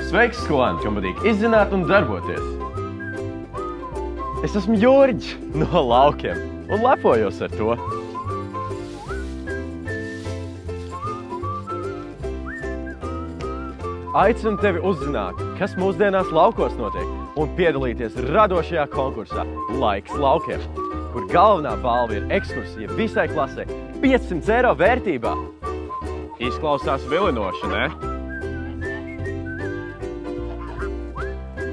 Sveiks, skolēni, kam patīk izzināt un darboties. Es esmu Jurģis no Laukiem un lepojos ar to. Aicinu tevi uzzināt, kas mūsdienās laukos notiek, un piedalīties radošajā konkursā Laiks laukiem, kur galvenā balva ir ekskursija visai klasē 500 eiro vērtībā. Izklausās vilinoši, ne?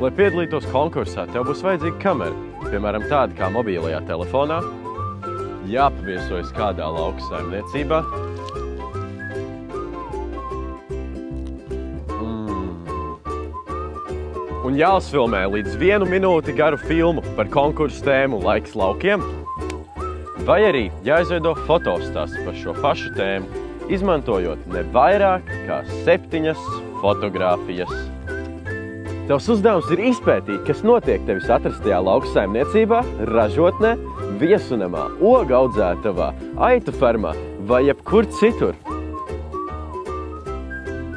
Lai piedalītos konkursā, tev būs vajadzīga kamera, piemēram tāda kā mobilajā telefonā, jāpaviesojas kādā lauka saimniecībā, un jāuzfilmē līdz 1 minūti garu filmu par konkursu tēmu Laiks laukiem, vai arī jāizveido fotostāsts par šo pašu tēmu, izmantojot ne vairāk kā 7 fotogrāfijas. Tavs uzdevums ir izpētīt, kas notiek tevis atrastajā lauka saimniecībā, ražotnē, viesunamā, ogu audzētavā, aitu fermā vai jebkur citur.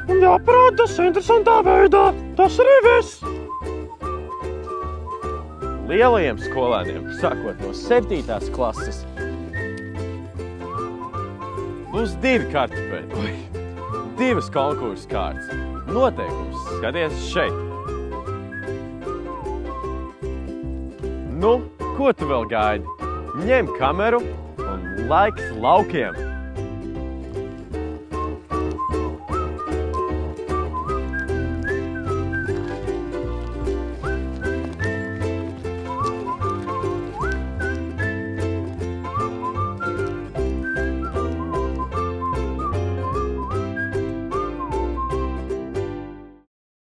Un jāparāda tas interesantā veidā. Tas arī viss! Lielajiem skolēniem, sākot no 7. klases, būs 2 kartupeļi, 2 konkursu kārtas. Noteikums skaties šeit. Nu, ko tu vēl gaidi? Ņem kameru un laiks laukiem!